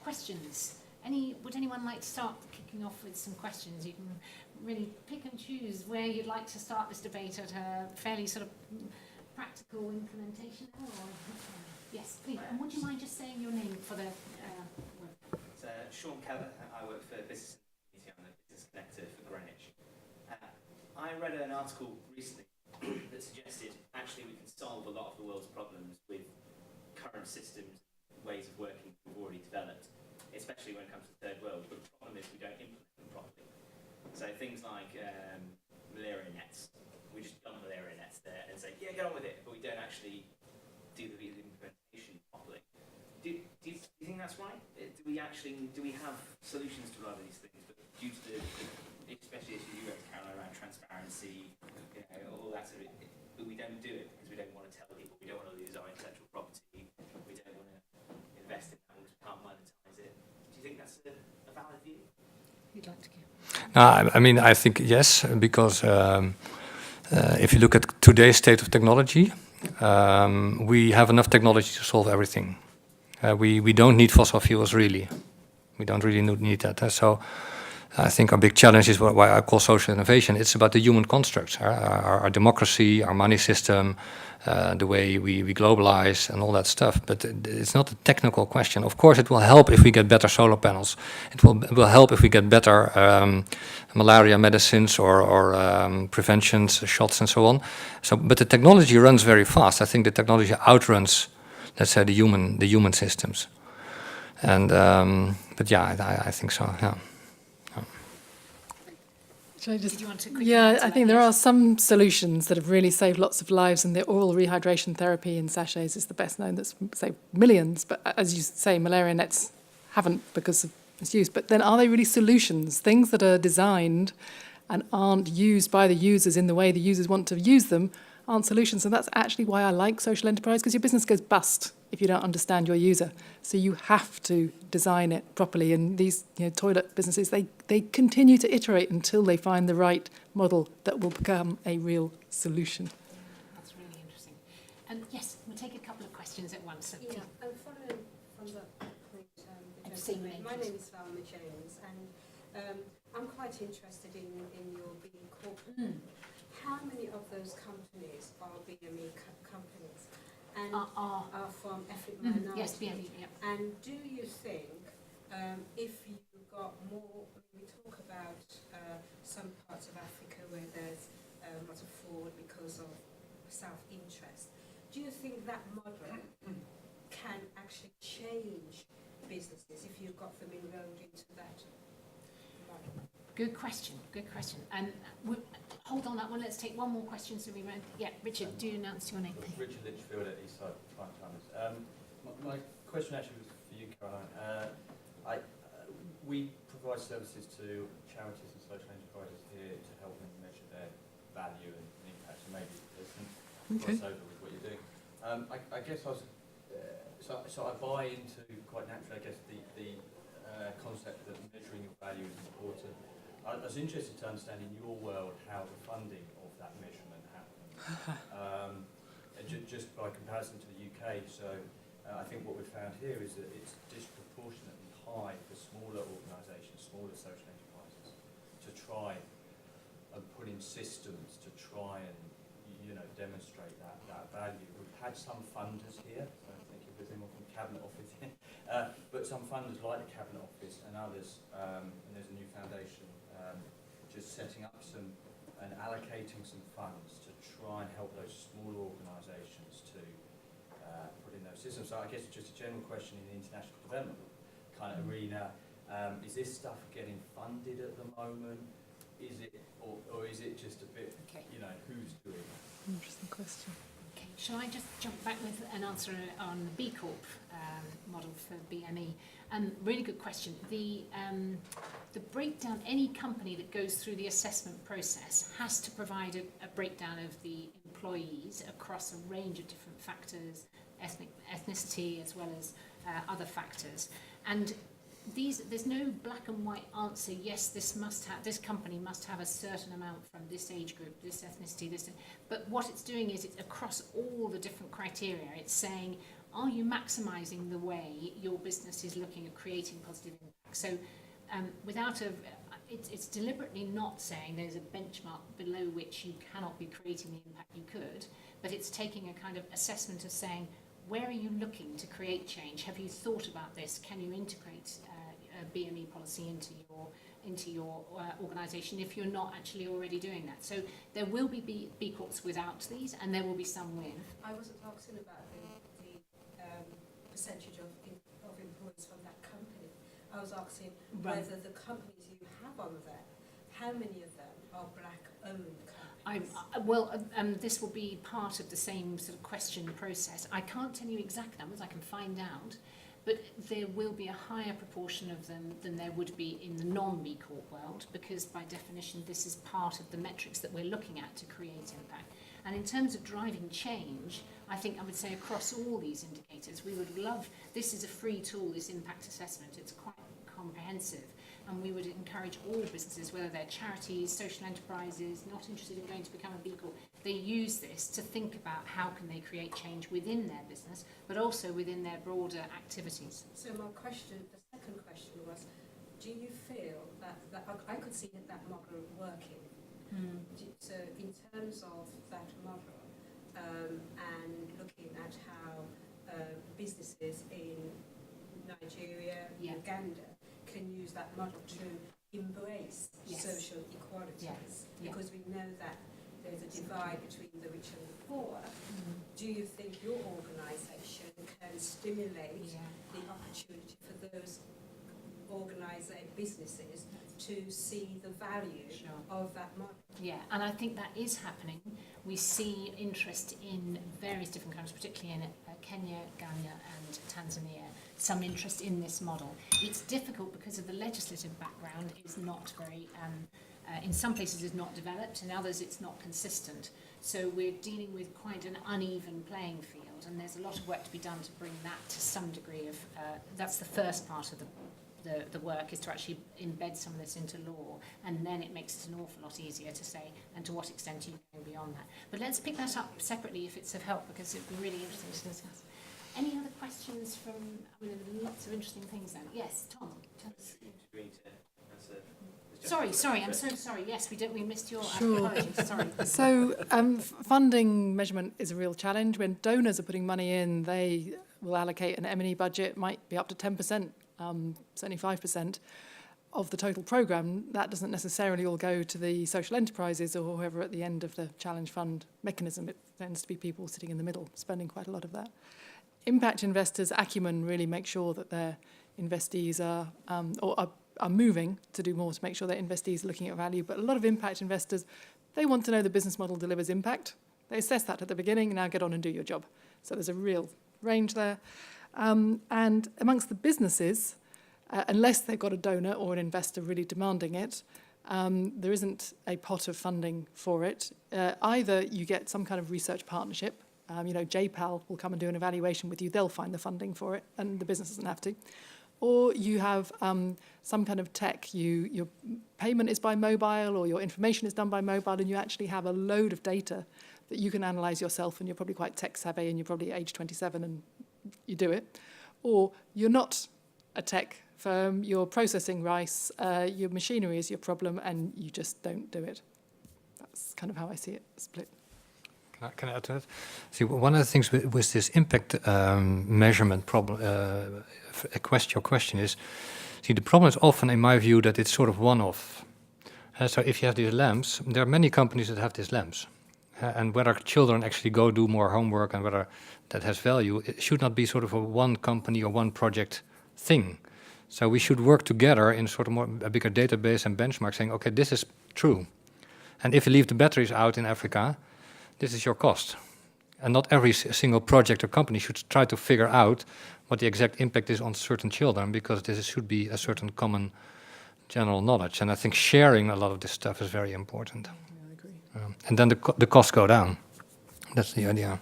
S1: Questions? Would anyone like to start kicking off with some questions? You can really pick and choose where you'd like to start this debate at a fairly sort of practical implementation. Yes, please. And would you mind just saying your name for the web?
S5: Sean Keller. I work for Business Community. I'm the Business Connector for Greenwich. I read an article recently that suggested actually we can solve a lot of the world's problems with current systems, ways of working we've already developed, especially when it comes to the third world. But the problem is we don't implement them properly. So things like malaria nets, we just dump malaria nets there and say, yeah, get on with it, but we don't actually do the implementation properly. Do you think that's right? Do we have solutions to a lot of these things, but due to especially as you guys count around transparency, all that sort of it, but we don't do it because we don't want to tell people, we don't want to lose our intellectual property, we don't want to invest in that because we can't monetize it. Do you think that's a valid view?
S1: You'd like to give?
S2: No, I mean, I think yes, because if you look at today's state of technology, we have enough technology to solve everything. We don't need fossil fuels, really. We don't really need that. So I think our big challenge is why I call social innovation. It's about the human constructs, our democracy, our money system, the way we globalize and all that stuff. But it's not a technical question. Of course, it will help if we get better solar panels. It will help if we get better malaria medicines or preventions, shots and so on. But the technology runs very fast. I think the technology outruns, let's say, the human systems. And but yeah, I think so. Yeah.
S4: Should I just,
S1: Did you want to quickly
S4: yeah,
S1: answer
S4: I
S1: that?
S4: think there
S1: Yes.
S4: are some solutions that have really saved lots of lives, and the oral rehydration therapy in sachets is the best known that's saved millions. But as you say, malaria nets haven't because of its use. But then are they really solutions? Things that are designed and aren't used by the users in the way the users want to use them aren't solutions. And that's actually why I like social enterprise, because your business goes bust if you don't understand your user. So you have to design it properly. And these toilet businesses, they continue to iterate until they find the right model that will become a real solution.
S1: That's really interesting. Yes, we'll take a couple of questions at once. So
S3: Yeah, and following from the point the
S1: I've seen
S3: gentleman made,
S1: it.
S3: my name is Valma Jones, and I'm quite interested in your B Corp. How many of those companies are BME companies and are from ethnic minorities?
S1: Yes, BME, yeah.
S3: And do you think if you got more, we talk about some parts of Africa where there's a lot of fraud because of self-interest, do you think that model can actually change businesses if you got them enrolled into that model?
S1: Good question, good question. Hold on that one, let's take one more question so we won't... Yeah, Richard, do you announce your name, please?
S6: Richard Litchfield at Eastside Prime Timers. My question actually was for you, Caroline. We provide services to charities and social enterprises here to help them measure their value and impact. So maybe there's some crossover with what you're doing. I guess I was... So I buy into, quite naturally, I guess, the concept that measuring your value is important. I was interested to understand in your world how the funding of that measurement happens. Just by comparison to the UK, so I think what we've found here is that it's disproportionately high for smaller organisations, smaller social enterprises, to try and put in systems to try and demonstrate that value. We've had some funders here, so I think if there's anyone from Cabinet Office here, but some funders like the Cabinet Office and others, and there's a new foundation just setting up some and allocating some funds to try and help those smaller organisations to put in those systems. So I guess just a general question in the international development kind of arena, is this stuff getting funded at the moment? Is it, or is it just a bit, who's doing it?
S4: Interesting question.
S1: Okay, shall I just jump back with an answer on the B Corp model for BME? Really good question. The breakdown, any company that goes through the assessment process has to provide a breakdown of the employees across a range of different factors, ethnicity as well as other factors. And there's no black and white answer. Yes, this company must have a certain amount from this age group, this ethnicity, this. But what it's doing is it's across all the different criteria. It's saying, are you maximising the way your business is looking at creating positive impact? So, it's deliberately not saying there's a benchmark below which you cannot be creating the impact you could, but it's taking a kind of assessment of saying, where are you looking to create change? Have you thought about this? Can you integrate a BME policy into your organisation if you're not actually already doing that? So there will be B Corps without these, and there will be some with.
S3: I wasn't asking about the percentage of employees from that company. I was asking whether the companies you have on there, how many of them are black-owned companies?
S1: This will be part of the same sort of question process. I can't tell you exact numbers, I can find out, but there will be a higher proportion of them than there would be in the non-B Corp world, because by definition this is part of the metrics that we're looking at to create impact. And in terms of driving change, I think I would say across all these indicators, we would love, this is a free tool, this impact assessment, it's quite comprehensive. And we would encourage all businesses, whether they're charities, social enterprises, not interested in going to become a B Corp, they use this to think about how can they create change within their business, but also within their broader activities.
S3: So my question, the second question was, do you feel that I could see that model working? So in terms of that model and looking at how businesses in Nigeria, Uganda can use that model to embrace social equalities, because we know that there's a divide between the rich and the poor. Do you think your organisation can stimulate the opportunity for those businesses to see the value of that model?
S1: Yeah, and I think that is happening. We see interest in various different countries, particularly in Kenya, Ghana and Tanzania, some interest in this model. It's difficult because of the legislative background is not very, in some places is not developed, in others it's not consistent. So we're dealing with quite an uneven playing field, and there's a lot of work to be done to bring that to some degree of, that's the first part of the work, is to actually embed some of this into law, and then it makes it an awful lot easier to say and to what extent you can go beyond that. But let's pick that up separately if it's of help, because it would be really interesting to discuss. Any other questions from, I mean, there are lots of interesting things then. Yes, Tom, tell us. Sorry, I'm so sorry. Yes, we missed your apologies, sorry.
S4: So funding measurement is a real challenge. When donors are putting money in, they will allocate an M&E budget, might be up to 10%, certainly 5% of the total programme. That doesn't necessarily all go to the social enterprises or whoever at the end of the challenge fund mechanism. It tends to be people sitting in the middle, spending quite a lot of that. Impact investors' acumen really make sure that their investees are moving to do more to make sure their investees are looking at value. But a lot of impact investors, they want to know the business model delivers impact. They assess that at the beginning, now get on and do your job. So there's a real range there. And amongst the businesses, unless they've got a donor or an investor really demanding it, there isn't a pot of funding for it. Either you get some kind of research partnership, JPAL will come and do an evaluation with you, they'll find the funding for it, and the business doesn't have to. Or you have some kind of tech, your payment is by mobile or your information is done by mobile, and you actually have a load of data that you can analyse yourself, and you're probably quite tech savvy and you're probably age 27 and you do it. Or you're not a tech firm, you're processing rice, your machinery is your problem and you just don't do it. That's kind of how I see it split.
S2: Can I add to that? See, one of the things with this impact measurement problem, your question is, see, the problem is often, in my view, that it's sort of one-off. So if you have these lamps, there are many companies that have these lamps. And whether children actually go do more homework and whether that has value, it should not be sort of a one company or one project thing. So we should work together in sort of a bigger database and benchmark, saying, okay, this is true. And if you leave the batteries out in Africa, this is your cost. And not every single project or company should try to figure out what the exact impact is on certain children, because this should be a certain common general knowledge. And I think sharing a lot of this stuff is very important.
S4: Yeah, I agree.
S2: And then the costs go down. That's the idea.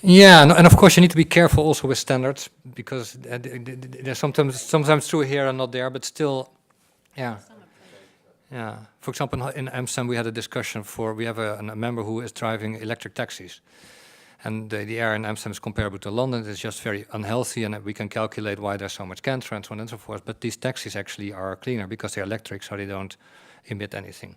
S2: Yeah, and of course you need to be careful also with standards, because they're sometimes true here and not there, but still, yeah. Yeah. For example, in Amsterdam we had a discussion we have a member who is driving electric taxis. And the air in Amsterdam is comparable to London. It's just very unhealthy, and we can calculate why there's so much cancer and so on and so forth. But these taxis actually are cleaner because they're electric, so they don't emit anything.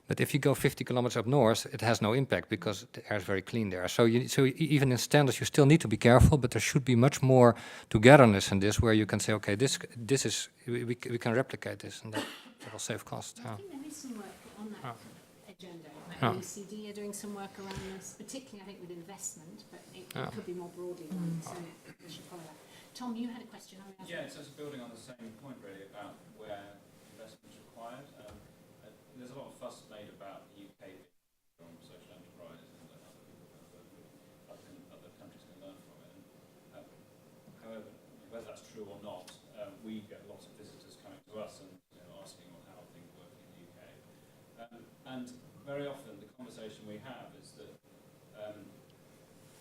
S2: But if you go 50 kilometers up north, it has no impact because the air is very clean there. So even in standards, you still need to be careful, but there should be much more togetherness in this, where you can say, okay, this is we can replicate this, and that will save cost.
S1: I think there is some work on that agenda. OECD are doing some work around this, particularly I think with investment, but it could be more broadly done. So we should follow that. Tom, you had a question.
S7: Yeah, it's just building on the same point really about where investment is required. There's a lot of fuss made about the UK from social enterprises and other countries can learn from it. And, however, whether that's true or not, we get lots of visitors coming to us and asking how things work in the UK. And very often the conversation we have is that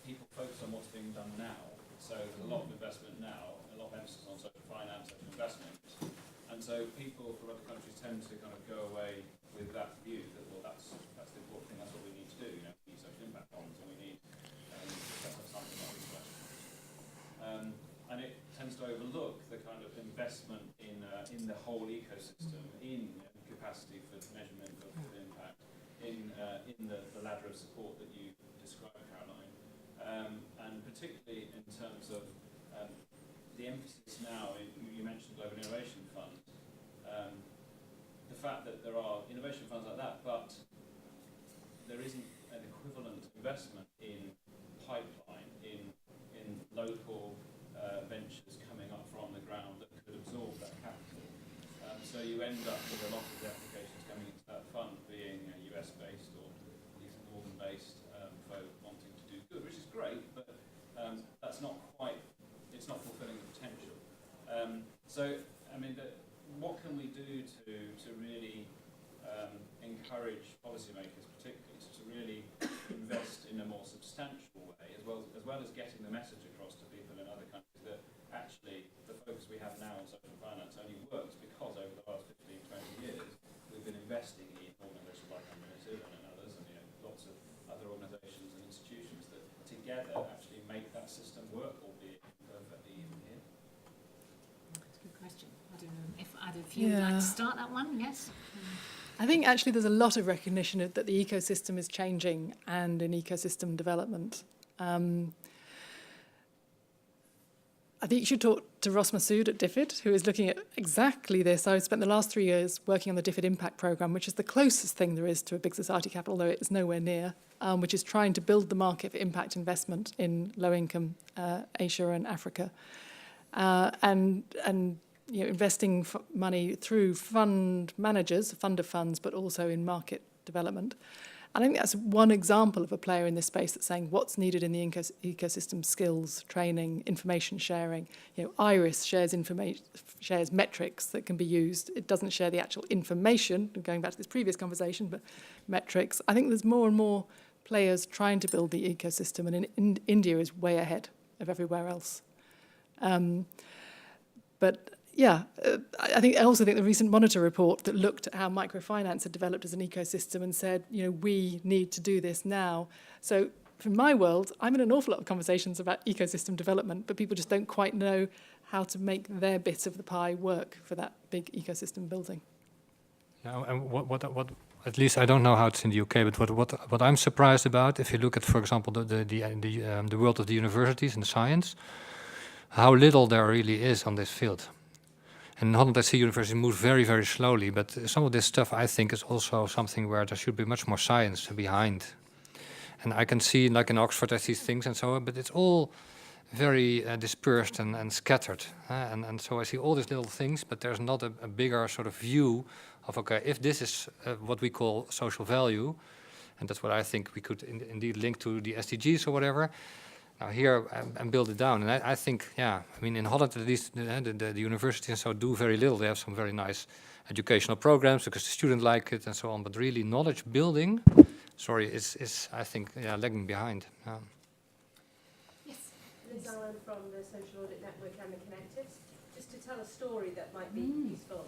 S7: people focus on what's being done now. So there's a lot of investment now, a lot of emphasis on social finance, social investment. And so people from other countries tend to kind of go away with that view that, well, that's the important thing, that's what we need to do. You know, we need social impact bonds, and we need to set up something like this. And it tends to overlook the kind of investment in the whole ecosystem, in capacity for measurement of impact, in the ladder of support that you described, Caroline, and particularly in terms of the emphasis now. You mentioned Global Innovation Fund. The fact that there are innovation funds like that, but there isn't an equivalent investment in pipeline, in local ventures coming up from the ground that could absorb that capital. So you end up with a lot of the applications coming into that fund being US-based or at least northern-based folk wanting to do good, which is great, but that's not quite, it's not fulfilling the potential. So, I mean, what can we do to really encourage policymakers, particularly, to really invest in a more substantial way, as well as getting the message across to people in other countries that actually the focus we have now on social finance only works because over the last 15, 20 years we've been investing in organisations like InternationalPerspectives and others, and lots of other organisations and institutions that together actually make that system work, albeit imperfectly even here.
S1: That's a good question. I don't know if either of you would like to start that one. Yes.
S4: I think actually there's a lot of recognition that the ecosystem is changing and in ecosystem development. I think you should talk to Ross Massoud at DFID, who is looking at exactly this. I've spent the last 3 years working on the DFID Impact Programme, which is the closest thing there is to a big society capital, though it's nowhere near, which is trying to build the market for impact investment in low-income Asia and Africa. And investing money through fund managers, fund of funds, but also in market development. And I think that's one example of a player in this space that's saying what's needed in the ecosystem: skills, training, information sharing. IRIS shares metrics that can be used. It doesn't share the actual information, going back to this previous conversation, but metrics. I think there's more and more players trying to build the ecosystem, and India is way ahead of everywhere else. I also think the recent Monitor report that looked at how microfinance had developed as an ecosystem and said, we need to do this now. So from my world, I'm in an awful lot of conversations about ecosystem development, but people just don't quite know how to make their bit of the pie work for that big ecosystem building.
S2: Yeah, and what at least I don't know how it's in the UK, but what I'm surprised about, if you look at, for example, the world of the universities and science, how little there really is on this field. And in Holland, I see universities move very, very slowly, but some of this stuff, I think, is also something where there should be much more science behind. And I can see, like in Oxford, I see things and so on, but it's all very dispersed and scattered. And so I see all these little things, but there's not a bigger sort of view of, okay, if this is what we call social value, and that's what I think we could indeed link to the SDGs or whatever, now here and build it down. And I think, in Holland at least, the universities and so do very little. They have some very nice educational programs because the students like it and so on. But really, knowledge building, is I think, lagging behind.
S8: Yes. Liz Allen from the Social Audit Network and the Connectives. Just to tell a story that might be useful.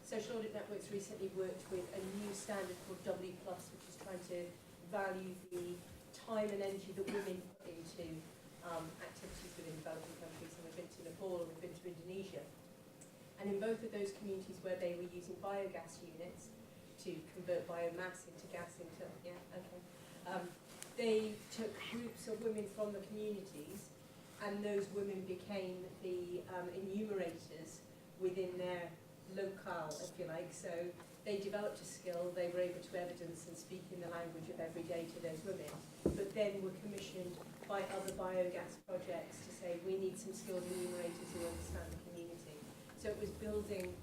S8: Social Audit Network's recently worked with a new standard called W+, which is trying to value the time and energy that women put into activities within developing countries. And we've been to Nepal and we've been to Indonesia. And in both of those communities where they were using biogas units to convert biomass into gas they took groups of women from the communities, and those women became the enumerators within their locale, if you like. So they developed a skill, they were able to evidence and speak in the language of every day to those women, but then were commissioned by other biogas projects to say, we need some skilled enumerators who understand the community. So it was building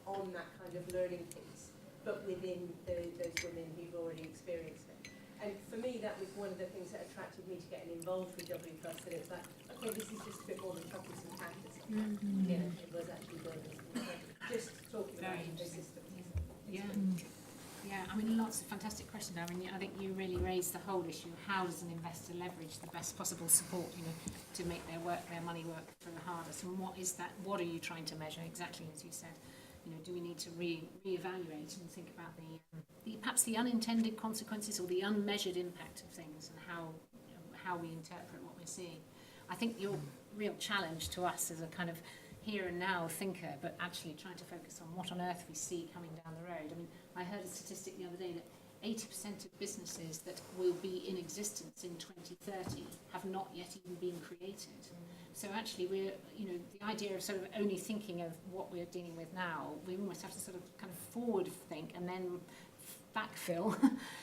S8: on that kind of learning piece, but within those women who've already experienced it. And for me, that was one of the things that attracted me to getting involved with W+, that it's like, okay, this is just a bit more than cookies and cactus. It was actually building something. Just talking about ecosystems.
S1: Yeah, I mean, lots of fantastic questions. I mean, I think you really raised the whole issue of how does an investor leverage the best possible support, you know, to make their money work for the hardest. And what is that? What are you trying to measure? Exactly as you said. You know, do we need to reevaluate and think about perhaps the unintended consequences or the unmeasured impact of things, and how we interpret what we're seeing? I think your real challenge to us as a kind of here and now thinker, but actually trying to focus on what on earth we see coming down the road. I mean, I heard a statistic the other day that 80% of businesses that will be in existence in 2030 have not yet even been created. So actually we're, you know, the idea of sort of only thinking of what we're dealing with now, we almost have to sort of kind of forward think and then backfill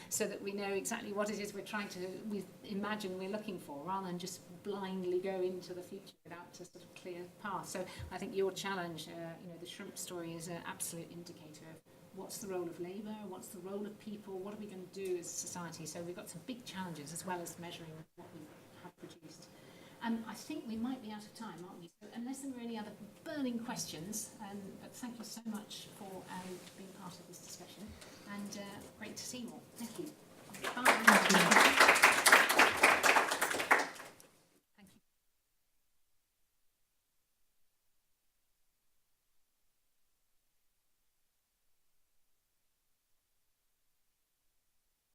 S1: so that we know exactly what it is we imagine we're looking for, rather than just blindly go into the future without a sort of clear path. So I think your challenge, you know, the shrimp story is an absolute indicator of what's the role of labour, what's the role of people, what are we going to do as a society. So we've got some big challenges as well as measuring what we have produced. I think we might be out of time, aren't we? So unless there were any other burning questions, but thank you so much for being part of this discussion, and great to see you all. Thank you. Bye.